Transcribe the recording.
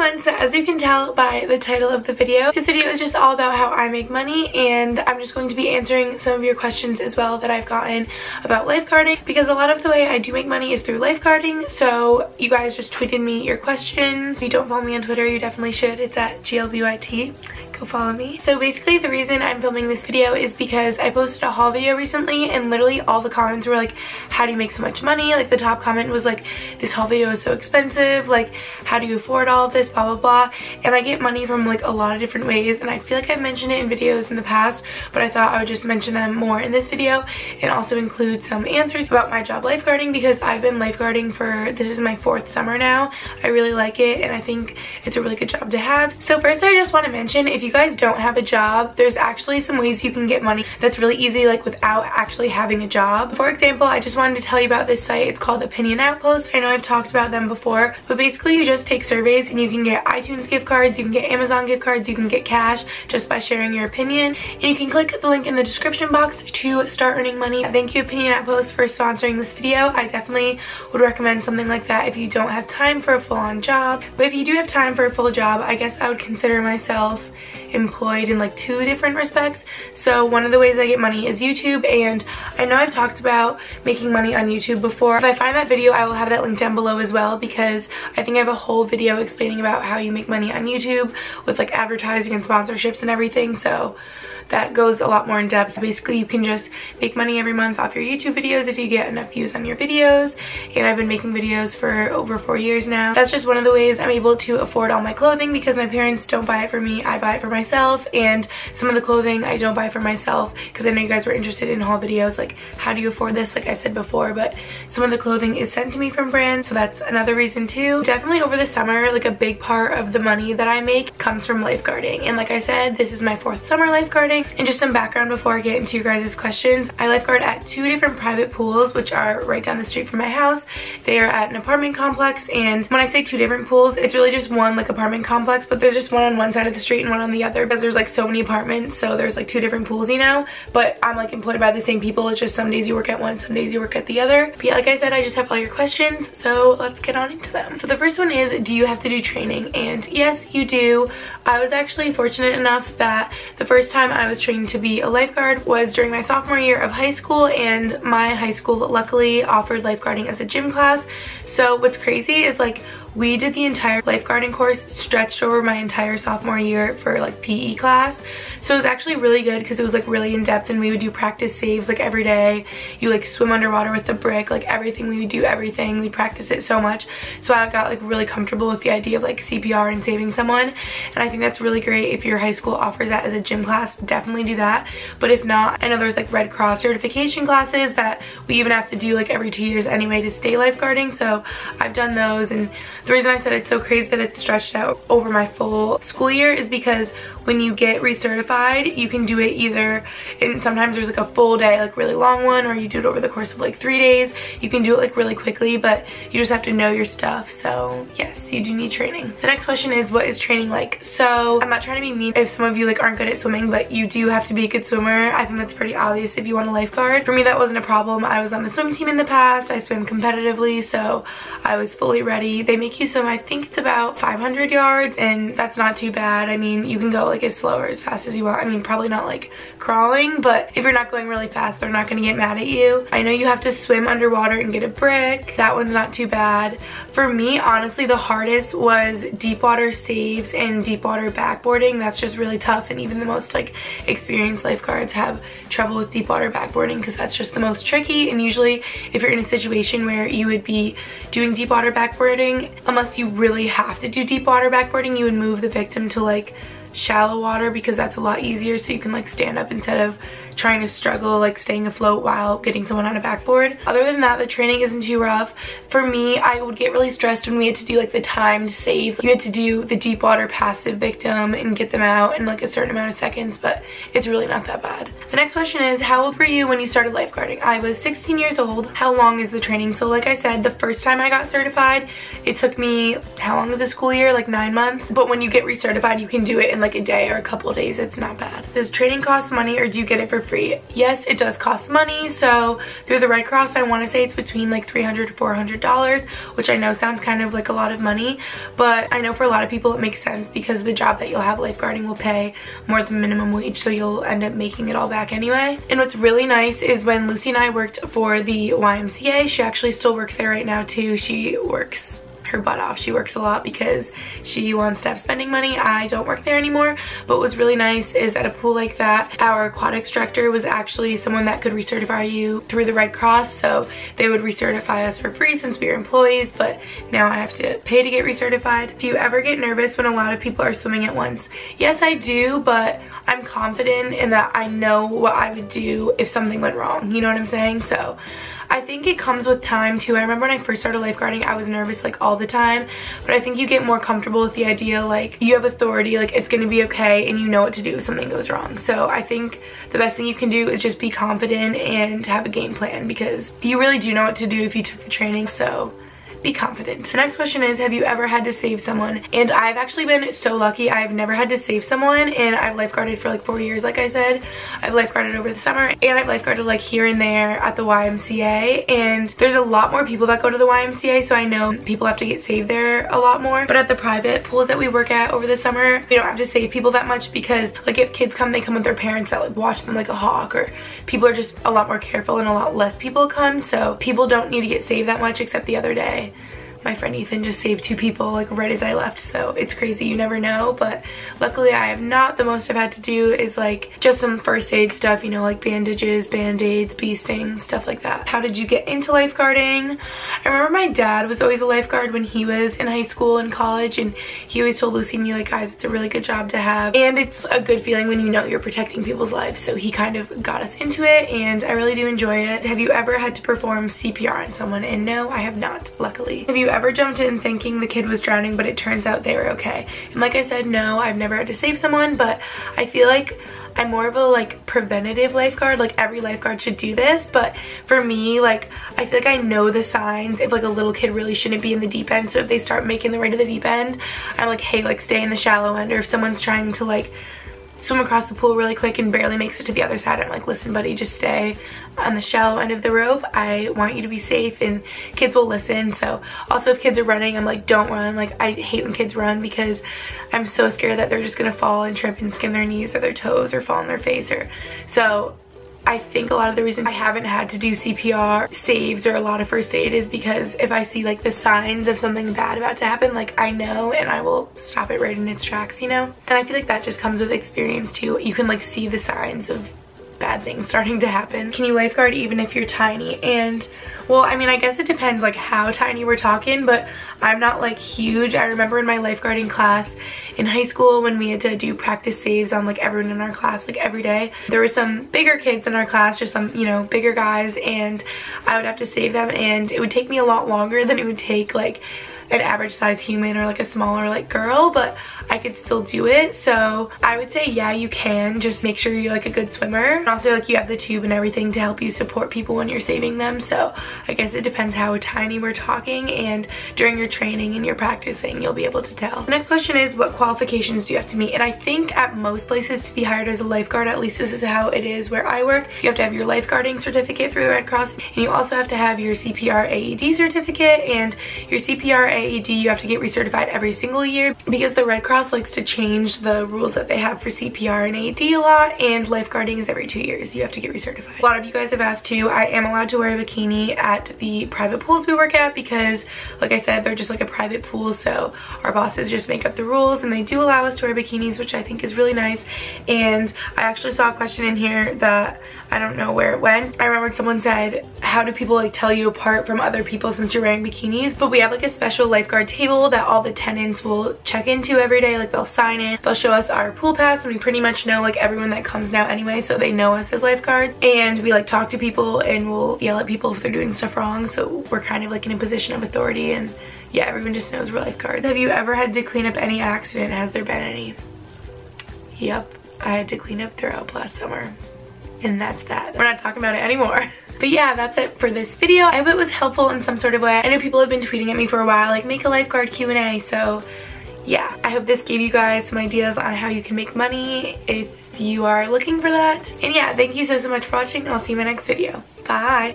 everyone, so as you can tell by the title of the video, this video is just all about how I make money, and I'm just going to be answering some of your questions as well that I've gotten about lifeguarding, because a lot of the way I do make money is through lifeguarding. So you guys just tweeted me your questions. If you don't follow me on Twitter, you definitely should. It's at GLBYT. Go follow me. So basically the reason I'm filming this video is because I posted a haul video recently, and literally all the comments were like, how do you make so much money? Like the top comment was like, this haul video is so expensive, like how do you afford all of this, blah blah blah. And I get money from like a lot of different ways, and I feel like I've mentioned it in videos in the past, but I thought I would just mention them more in this video and also include some answers about my job lifeguarding, because I've been lifeguarding for, this is my 4th summer now. I really like it, and I think it's a really good job to have. So first I just want to mention, if you guys don't have a job, there's actually some ways you can get money that's really easy, like without actually having a job. For example, I just wanted to tell you about this site. It's called Opinion Outpost. I know I've talked about them before, but basically you just take surveys and you can get iTunes gift cards, you can get Amazon gift cards, you can get cash just by sharing your opinion, and you can click the link in the description box to start earning money. Thank you Opinion Outpost for sponsoring this video. I definitely would recommend something like that if you don't have time for a full-on job, but if you do have time for a full job, I guess I would consider myself employed in like 2 different respects. So one of the ways I get money is YouTube, and I know I've talked about making money on YouTube before. If I find that video, I will have that link down below as well, because I think I have a whole video explaining about how you make money on YouTube with like advertising and sponsorships and everything, so that goes a lot more in depth. Basically, you can just make money every month off your YouTube videos if you get enough views on your videos, and I've been making videos for over 4 years now. That's just one of the ways I'm able to afford all my clothing, because my parents don't buy it for me, I buy it for myself, and some of the clothing I don't buy for myself, because I know you guys were interested in haul videos, like how do you afford this, like I said before, but some of the clothing is sent to me from brands, so that's another reason too. Definitely over the summer, like a big part of the money that I make comes from lifeguarding, and like I said, this is my 4th summer lifeguarding. And just some background before I get into your guys' questions. I lifeguard at 2 different private pools, which are right down the street from my house. They are at an apartment complex, and when I say 2 different pools, it's really just one like apartment complex, but there's just one on one side of the street and one on the other, because there's like so many apartments, so there's like 2 different pools, you know, but I'm like employed by the same people. It's just some days you work at one, some days you work at the other. But yeah, like I said, I just have all your questions, so let's get on into them. So the first one is, do you have to do training? And yes, you do. I was actually fortunate enough that the first time I was trained to be a lifeguard was during my sophomore year of high school, and my high school luckily offered lifeguarding as a gym class. So what's crazy is like we did the entire lifeguarding course stretched over my entire sophomore year for like PE class. So it was actually really good, because it was like really in depth, and we would do practice saves like every day. You like swim underwater with the brick, like everything, we would do everything. We'd practice it so much. So I got like really comfortable with the idea of like CPR and saving someone, and I think that's really great. If your high school offers that as a gym class, definitely do that. But if not, I know there's like Red Cross certification classes that we even have to do like every 2 years anyway to stay lifeguarding, so I've done those. And the reason I said it's so crazy that it's stretched out over my full school year is because when you get recertified, you can do it either, and sometimes there's like a full day, like really long one, or you do it over the course of like 3 days. You can do it like really quickly, but you just have to know your stuff. So yes, you do need training. The next question is, what is training like? So I'm not trying to be mean if some of you like aren't good at swimming, but you do have to be a good swimmer. I think that's pretty obvious if you want a lifeguard. For me, that wasn't a problem. I was on the swim team in the past. I swim competitively, so I was fully ready. They make you swim, I think it's about 500 yards, and that's not too bad. I mean, you can go like as slow or as fast as you want. I mean, probably not like crawling, but if you're not going really fast, they're not gonna get mad at you. I know you have to swim underwater and get a brick. That one's not too bad. For me, honestly, the hardest was deep water saves and deep water backboarding. That's just really tough, and even the most like experienced lifeguards have trouble with deep water backboarding, because that's just the most tricky. And usually if you're in a situation where you would be doing deep water backboarding, unless you really have to do deep water backboarding, you would move the victim to like shallow water, because that's a lot easier, so you can like stand up instead of trying to struggle like staying afloat while getting someone on a backboard. Other than that, the training isn't too rough. For me, I would get really stressed when we had to do like the timed saves. You had to do the deep water passive victim and get them out in like a certain amount of seconds, but it's really not that bad. The next question is, how old were you when you started lifeguarding? I was 16 years old. How long is the training? So like I said, the first time I got certified, it took me, how long is the school year? Like 9 months. But when you get recertified, you can do it in in like a day or a couple of days. It's not bad. Does training cost money or do you get it for free? Yes, it does cost money. So through the Red Cross, I want to say it's between like $300 to $400, which I know sounds kind of like a lot of money, but I know for a lot of people it makes sense because the job that you'll have lifeguarding will pay more than minimum wage, so you'll end up making it all back anyway. And what's really nice is when Lucy and I worked for the YMCA, she actually still works there right now too. She works her butt off. She works a lot because she wants to have spending money. I don't work there anymore, but what was really nice is at a pool like that, our aquatics director was actually someone that could recertify you through the Red Cross, so they would recertify us for free since we were employees, but now I have to pay to get recertified. Do you ever get nervous when a lot of people are swimming at once? Yes, I do, but I'm confident in that I know what I would do if something went wrong. You know what I'm saying? So I think it comes with time too. I remember when I first started lifeguarding, I was nervous like all the time, but I think you get more comfortable with the idea like you have authority, like it's gonna be okay, and you know what to do if something goes wrong. So I think the best thing you can do is just be confident and have a game plan, because you really do know what to do if you took the training. So be confident. The next question is, have you ever had to save someone? And I've actually been so lucky. I've never had to save someone, and I've lifeguarded for like 4 years, like I said. I've lifeguarded over the summer, and I've lifeguarded like here and there at the YMCA, and there's a lot more people that go to the YMCA, so I know people have to get saved there a lot more. But at the private pools that we work at over the summer, we don't have to save people that much, because like if kids come, they come with their parents that like watch them like a hawk, or people are just a lot more careful and a lot less people come, so people don't need to get saved that much. Except the other day, my friend Ethan just saved 2 people like right as I left, so it's crazy. You never know, but luckily I have not. The most I've had to do is like just some first aid stuff, you know, like bandages, band-aids, bee stings, stuff like that. How did you get into lifeguarding? I remember my dad was always a lifeguard when he was in high school and college, and he always told Lucy and me like, guys, it's a really good job to have, and it's a good feeling when you know you're protecting people's lives. So he kind of got us into it, and I really do enjoy it. Have you ever had to perform CPR on someone? And no, I have not, luckily. Have you ever jumped in thinking the kid was drowning but it turns out they were okay? And like I said, no, I've never had to save someone, but I feel like I'm more of a like preventative lifeguard. Like every lifeguard should do this, but for me, like I feel like I know the signs if like a little kid really shouldn't be in the deep end. So if they start making their way to the deep end, I'm like, hey, like stay in the shallow end. Or if someone's trying to like swim across the pool really quick and barely makes it to the other side, I'm like, listen buddy, just stay on the shallow end of the rope. I want you to be safe, and kids will listen. So also if kids are running, I'm like, don't run. Like I hate when kids run because I'm so scared that they're just gonna fall and trip and skin their knees or their toes or fall on their face. Or so I think a lot of the reason I haven't had to do CPR, saves, or a lot of first aid is because if I see like the signs of something bad about to happen, like I know, and I will stop it right in its tracks, you know? And I feel like that just comes with experience too. You can like see the signs of bad things starting to happen. Can you lifeguard even if you're tiny? And well, I mean, I guess it depends like how tiny we're talking, but I'm not like huge. I remember in my lifeguarding class in high school when we had to do practice saves on like everyone in our class like every day, there were some bigger kids in our class, just some, you know, bigger guys, and I would have to save them, and it would take me a lot longer than it would take like an average size human or like a smaller like girl, but I could still do it. So I would say yeah, you can. Just make sure you're like a good swimmer, and also like you have the tube and everything to help you support people when you're saving them. So I guess it depends how tiny we're talking, and during your training and your practicing you'll be able to tell. The next question is, what qualifications do you have to meet? And I think at most places to be hired as a lifeguard, at least this is how it is where I work, you have to have your lifeguarding certificate through the Red Cross, and you also have to have your CPR AED certificate. And your CPR AED you have to get recertified every single year, because the Red Cross likes to change the rules that they have for CPR and AED a lot, and lifeguarding is every 2 years. You have to get recertified. A lot of you guys have asked too. I am allowed to wear a bikini at the private pools we work at because, like I said, they're just like a private pool, so our bosses just make up the rules, and they do allow us to wear bikinis, which I think is really nice. And I actually saw a question in here that I don't know where it went. I remember someone said, how do people like tell you apart from other people since you're wearing bikinis? But we have like a special lifeguard table that all the tenants will check into every day. Like they'll sign it, they'll show us our pool pass, and we pretty much know like everyone that comes now anyway, so they know us as lifeguards. And we like talk to people and we'll yell at people if they're doing stuff wrong, so we're kind of like in a position of authority, and yeah, everyone just knows we're lifeguards. Have you ever had to clean up any accident? Has there been any? Yep, I had to clean up throw up last summer. And that's that. We're not talking about it anymore. But yeah, that's it for this video. I hope it was helpful in some sort of way. I know people have been tweeting at me for a while, like, make a lifeguard Q&A. So yeah, I hope this gave you guys some ideas on how you can make money if you are looking for that. And yeah, thank you so much for watching. I'll see you in my next video. Bye!